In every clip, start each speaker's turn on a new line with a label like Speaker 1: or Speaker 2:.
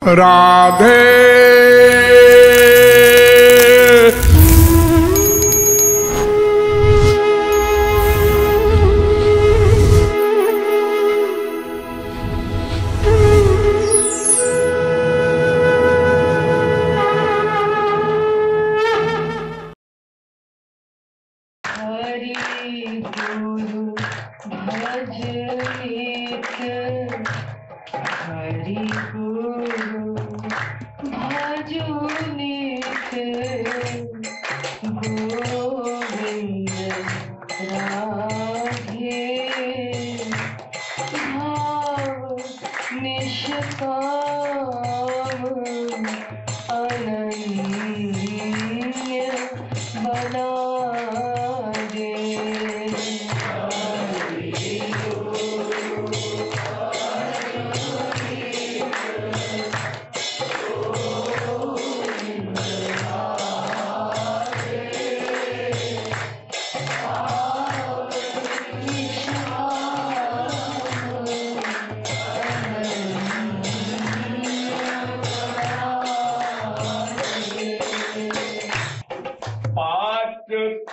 Speaker 1: राधे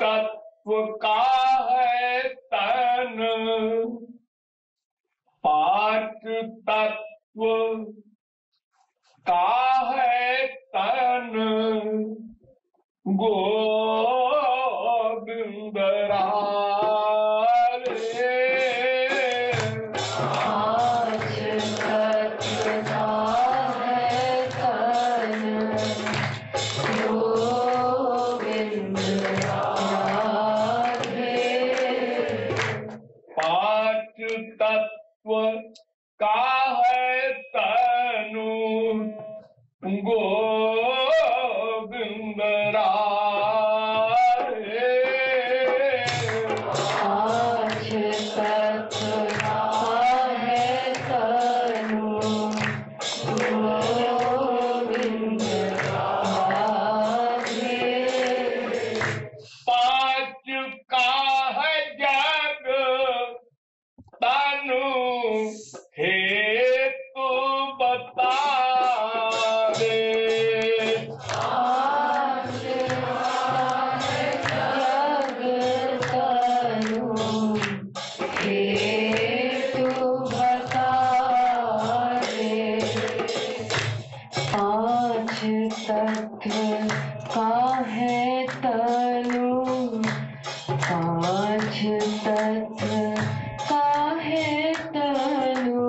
Speaker 1: तत्व का है तन, पांच तत्व का है तन, गोविंद राधे। पांच तत्व का है तन, गोविंद तत्व का है तनु, गोविंद राधे। पांच तत्व का है तनु, गोविंद राधे। पांच का है जग तनु, हेतु बता दे। पांच जग तनु, हेतु बता दे। पांच तत्व का है तनु, पांच तत्व का है तनु,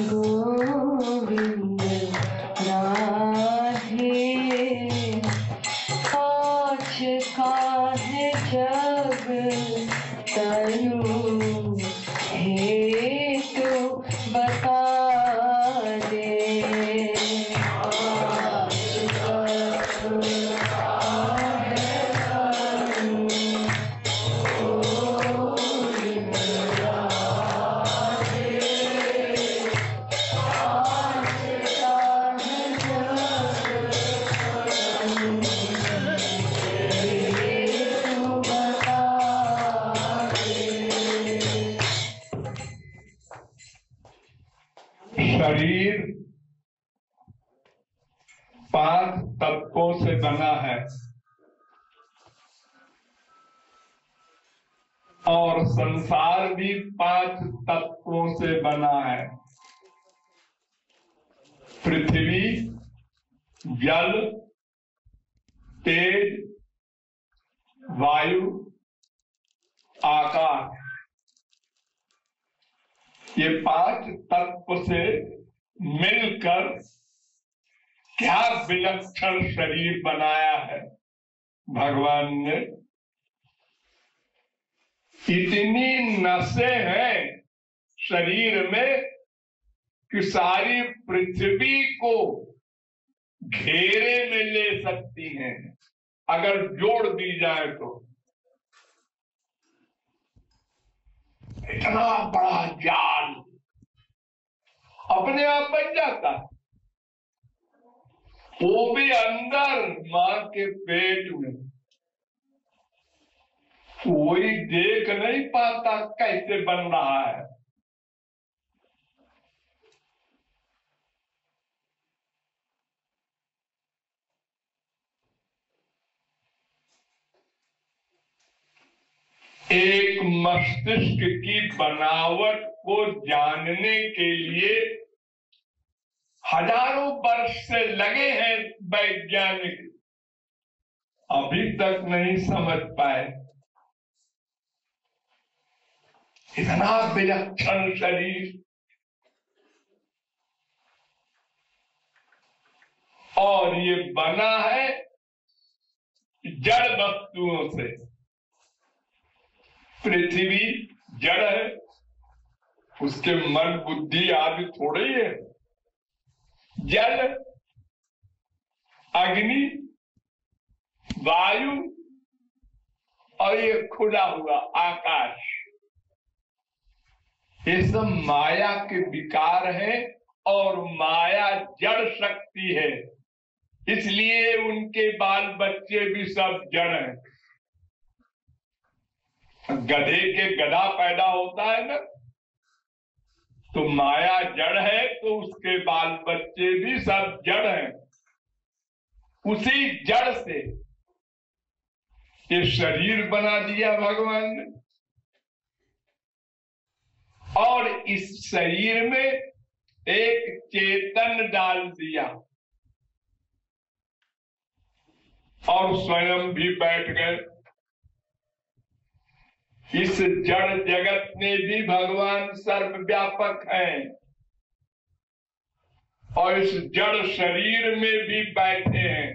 Speaker 1: गोविंद राधे। पांच का है जग तनु, हेतु बता दे। शरीर पांच तत्वों से बना है और संसार भी पांच तत्वों से बना है। पृथ्वी, जल, तेज, वायु, आकाश, ये पांच तत्व से मिलकर क्या विलक्षण शरीर बनाया है भगवान ने। इतनी नसें हैं शरीर में कि सारी पृथ्वी को घेरे में ले सकती हैं अगर जोड़ दी जाए तो। इतना बड़ा जाल अपने आप बन जाता है, वो भी अंदर मां के पेट में। कोई देख नहीं पाता कैसे बन रहा है। एक मस्तिष्क की बनावट को जानने के लिए हजारों वर्ष से लगे हैं वैज्ञानिक, अभी तक नहीं समझ पाए। इतना विलक्षण शरीर और ये बना है जड़ वस्तुओं से। पृथ्वी जड़ है, उसके मन बुद्धि आदि थोड़े ही है। जल, अग्नि, वायु और ये खुला हुआ आकाश, ये सब माया के विकार हैं और माया जड़ शक्ति है, इसलिए उनके बाल बच्चे भी सब जड़ हैं। गधे के गधा पैदा होता है ना, तो माया जड़ है तो उसके बाल बच्चे भी सब जड़ हैं। उसी जड़ से ये शरीर बना दिया भगवान ने और इस शरीर में एक चेतन डाल दिया और स्वयं भी बैठ गए। इस जड़ जगत में भी भगवान सर्वव्यापक हैं और इस जड़ शरीर में भी बैठे हैं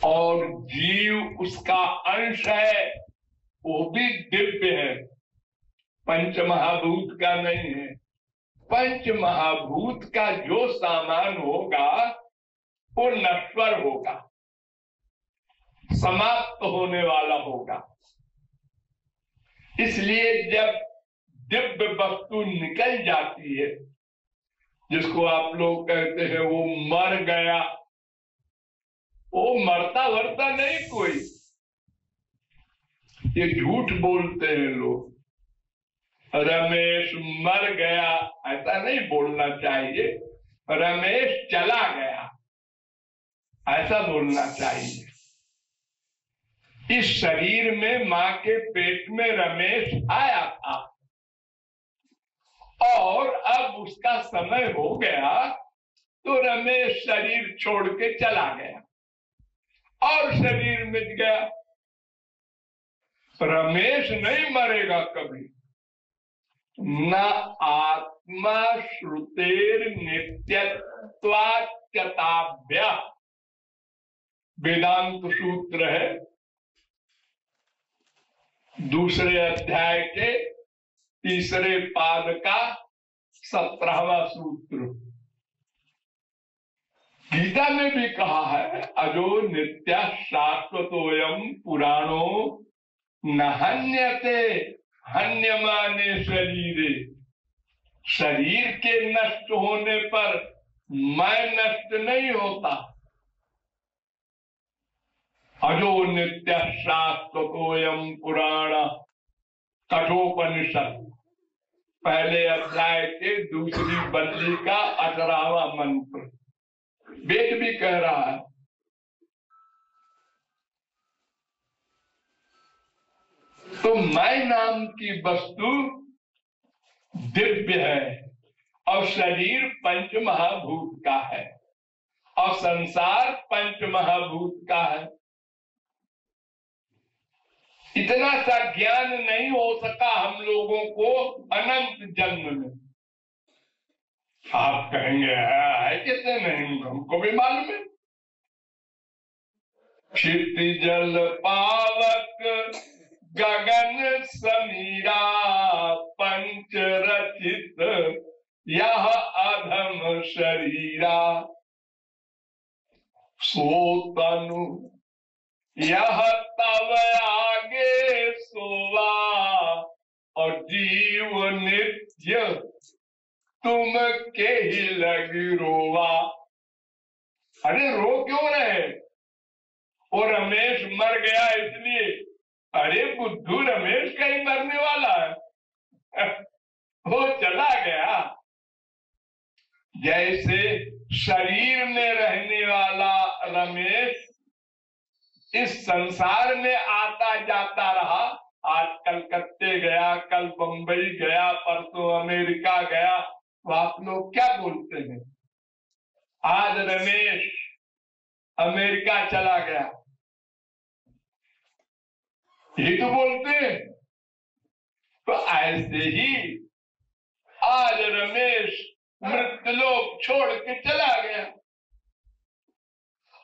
Speaker 1: और जीव उसका अंश है, वो भी दिव्य है, पंच महाभूत का नहीं है। पंच महाभूत का जो सामान होगा वो नश्वर होगा, समाप्त होने वाला होगा। इसलिए जब दिव्य वस्तु निकल जाती है, जिसको आप लोग कहते हैं वो मर गया, वो मरता वरता नहीं कोई, ये झूठ बोलते हैं लोग। रमेश मर गया ऐसा नहीं बोलना चाहिए, रमेश चला गया ऐसा बोलना चाहिए। इस शरीर में मां के पेट में रमेश आया था और अब उसका समय हो गया तो रमेश शरीर छोड़ के चला गया और शरीर मिट गया। रमेश नहीं मरेगा कभी। न आत्मा श्रुतेर नित्यत्वाच्यताभ्य, वेदांत सूत्र है, दूसरे अध्याय के तीसरे पाद का 17वां सूत्र। गीता में भी कहा है, अजो नित्य शाश्वतोयम पुराणो न हन्यते हन्यमाने शरीरे। शरीर के नष्ट होने पर मैं नष्ट नहीं होता। अजो नित्य शाश्वतोयम पुराण, कठोपनिषद पहले अध्याय के दूसरी बल्ली का 18वां मंत्र। वेद भी कह रहा है। तो मैं नाम की वस्तु दिव्य है और शरीर पंच महाभूत का है और संसार पंच महाभूत का है। इतना सा ज्ञान नहीं हो सका हम लोगों को अनंत जन्म में। आप कहेंगे है कितने नहीं, हमको भी मालूम है। क्षिति जल पावक गगन समीरा, पंच रचित यह अधम शरीरा। सो तनु यह तव आगे सोवा, और जीव नित्य तुम के ही लगी रोवा। अरे रो क्यों रहे? वो रमेश मर गया इसलिए। अरे बुद्धू, रमेश कहीं मरने वाला है? वो चला गया। जैसे शरीर में रहने वाला रमेश इस संसार में आता जाता रहा। आज कलकत्ते गया, कल बंबई गया, परसों अमेरिका गया, तो आप लोग क्या बोलते हैं? आज रमेश अमेरिका चला गया, ये तो बोलते हैं। तो ऐसे ही आज रमेश मृतलोक छोड़ के चला गया।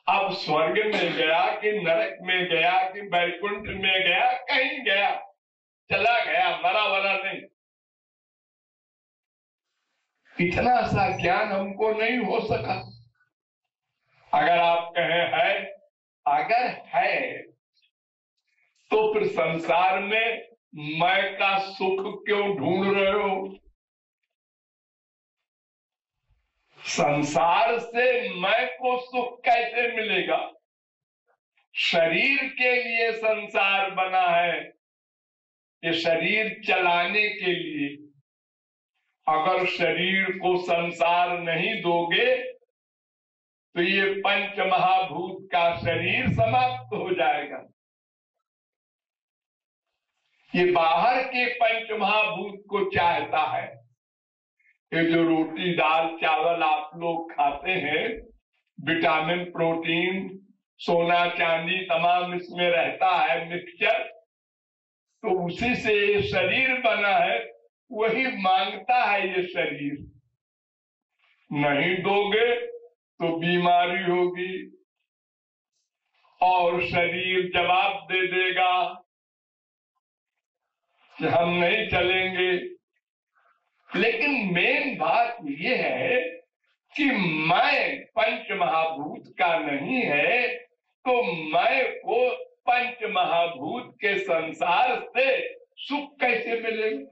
Speaker 1: अब स्वर्ग में गया कि नरक में गया कि बैकुंठ में गया, कहीं गया, चला गया, मरा वरा नहीं। इतना सा ज्ञान हमको नहीं हो सका। अगर आप कहें है, अगर है तो फिर संसार में मैं का सुख क्यों ढूंढ रहे हो? संसार से मैं को सुख कैसे मिलेगा? शरीर के लिए संसार बना है, ये शरीर चलाने के लिए। अगर शरीर को संसार नहीं दोगे तो ये पंच महाभूत का शरीर समाप्त हो जाएगा। ये बाहर के पंच महाभूत को चाहता है। ये जो रोटी दाल चावल आप लोग खाते हैं, विटामिन प्रोटीन सोना चांदी तमाम इसमें रहता है, मिक्सचर, तो उसी से ये शरीर बना है, वही मांगता है ये शरीर। नहीं दोगे तो बीमारी होगी और शरीर जवाब दे देगा कि हम नहीं चलेंगे। लेकिन मेन बात यह है कि मैं पंच महाभूत का नहीं है, तो मैं को पंच महाभूत के संसार से सुख कैसे मिलेगा?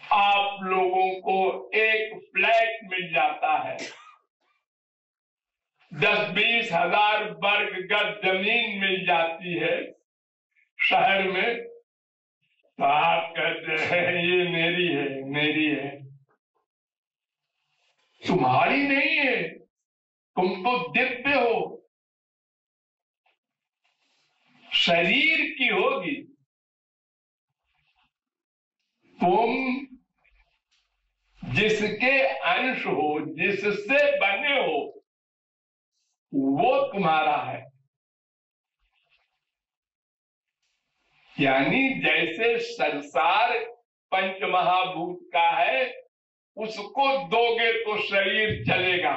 Speaker 1: आप लोगों को एक फ्लैट मिल जाता है, 10-20 हजार वर्ग गज जमीन मिल जाती है शहर में, तो आप कहते हैं ये मेरी है, मेरी है। तुम्हारी नहीं है, तुम तो दिव्य हो, शरीर की होगी। तुम जिसके अंश हो, जिससे बने हो, वो तुम्हारा है। यानी जैसे संसार पंच महाभूत का है, उसको दोगे तो शरीर चलेगा।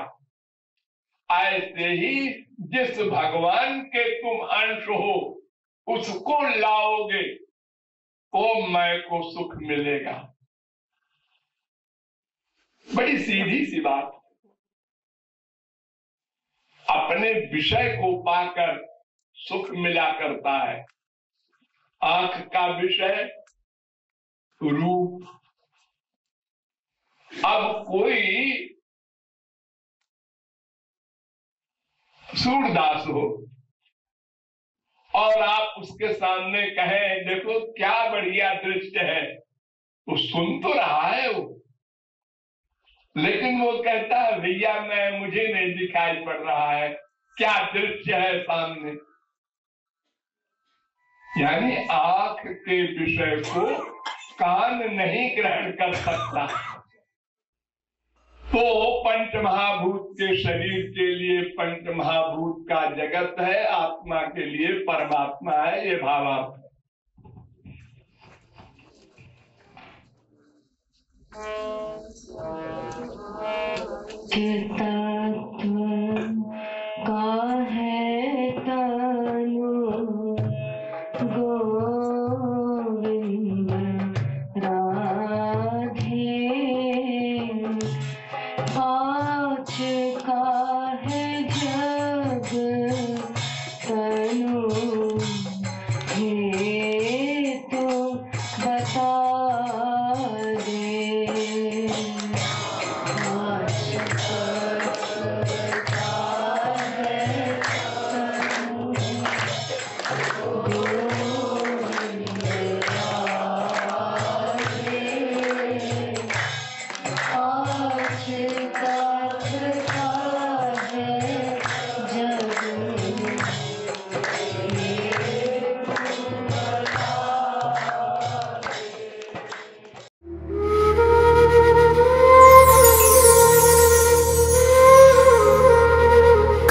Speaker 1: ऐसे ही जिस भगवान के तुम अंश हो, उसको लाओगे तो मैं को सुख मिलेगा। बड़ी सीधी सी बात। अपने विषय को पाकर सुख मिला करता है। आंख का विषय रूप। अब कोई सूरदास हो और आप उसके सामने कहें देखो क्या बढ़िया दृश्य है, तो सुन तो रहा है वो, लेकिन वो कहता है भैया मुझे नहीं दिखाई पड़ रहा है, क्या दृश्य है सामने। यानी आंख के विषय को कान नहीं ग्रहण कर सकता। तो पंच महाभूत के शरीर के लिए पंच महाभूत का जगत है, आत्मा के लिए परमात्मा है, ये भावार्थ है।
Speaker 2: चित्तत्व का है तनु गोविंद राधे, पाँच का है जग तनु हे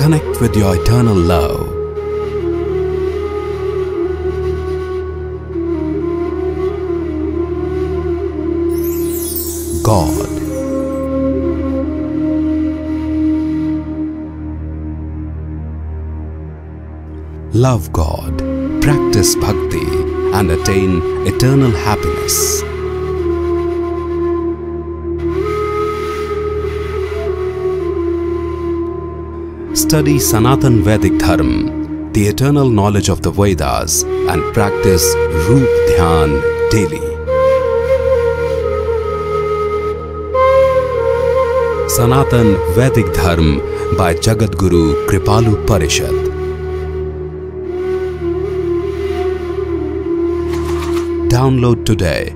Speaker 3: Connect with your eternal love. God. Love God, practice bhakti, and attain eternal happiness. Study Sanatan Vedic Dharma, the eternal knowledge of the Vedas, and practice Roop Dhyan daily. Sanatan Vedic Dharma by Jagadguru Kripalu Parishad. Download today